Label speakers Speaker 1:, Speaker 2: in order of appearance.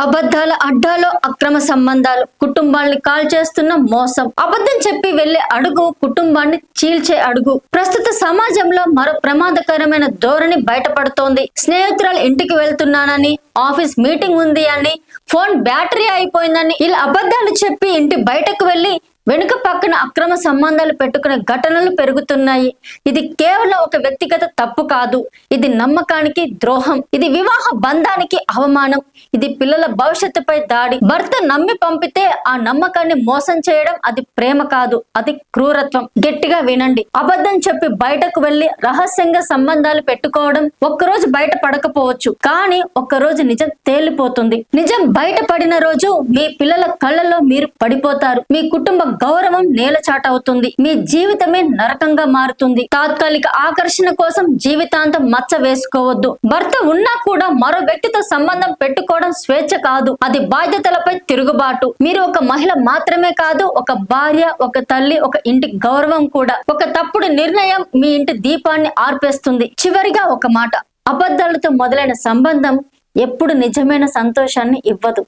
Speaker 1: అబద్ధాల అడ్డాలో అక్రమ సంబంధాలు, కుటుంబాల్ని కాల్ చేస్తున్న మోసం. అబద్ధం చెప్పి వెళ్లే అడుగు కుటుంబాన్ని చీల్చే అడుగు. ప్రస్తుత సమాజంలో మరో ప్రమాదకరమైన ధోరణి బయటపడుతోంది. స్నేహితురాలు ఇంటికి వెళ్తున్నానని, ఆఫీస్ మీటింగ్ ఉంది అని, ఫోన్ బ్యాటరీ అయిపోయిందని ఇలా అబద్ధాలు చెప్పి ఇంటి బయటకు వెళ్లి వెనుక పక్కన అక్రమ సంబంధాలు పెట్టుకునే ఘటనలు పెరుగుతున్నాయి. ఇది కేవలం ఒక వ్యక్తిగత తప్పు కాదు, ఇది నమ్మకానికి ద్రోహం, ఇది వివాహ బంధానికి అవమానం, ఇది పిల్లల భవిష్యత్తుపై దాడి. భర్త నమ్మి పంపితే ఆ నమ్మకాన్ని మోసం చేయడం అది ప్రేమ కాదు, అది క్రూరత్వం. గట్టిగా వినండి. అబద్ధం చెప్పి బయటకు వెళ్లి రహస్యంగా సంబంధాలు పెట్టుకోవడం ఒక్కరోజు బయట పడకపోవచ్చు, కానీ ఒక్కరోజు నిజం తేలిపోతుంది. నిజం బయటపడిన రోజు మీ పిల్లల కళ్ళలో మీరు పడిపోతారు. మీ కుటుంబ గౌరవం నేలచాటవుతుంది. మీ జీవితమే నరకంగా మారుతుంది. తాత్కాలిక ఆకర్షణ కోసం జీవితాంతం మచ్చ వేసుకోవద్దు. భర్త ఉన్నా కూడా మరో వ్యక్తితో సంబంధం పెట్టుకోవడం స్వేచ్ఛ కాదు, అది బాధ్యతలపై తిరుగుబాటు. మీరు ఒక మహిళ మాత్రమే కాదు, ఒక భార్య, ఒక తల్లి, ఒక ఇంటి గౌరవం కూడా. ఒక తప్పుడు నిర్ణయం మీ ఇంటి దీపాన్ని ఆర్పేస్తుంది. చివరిగా ఒక మాట, అబద్ధాలతో మొదలైన సంబంధం ఎప్పుడు నిజమైన సంతోషాన్ని ఇవ్వదు.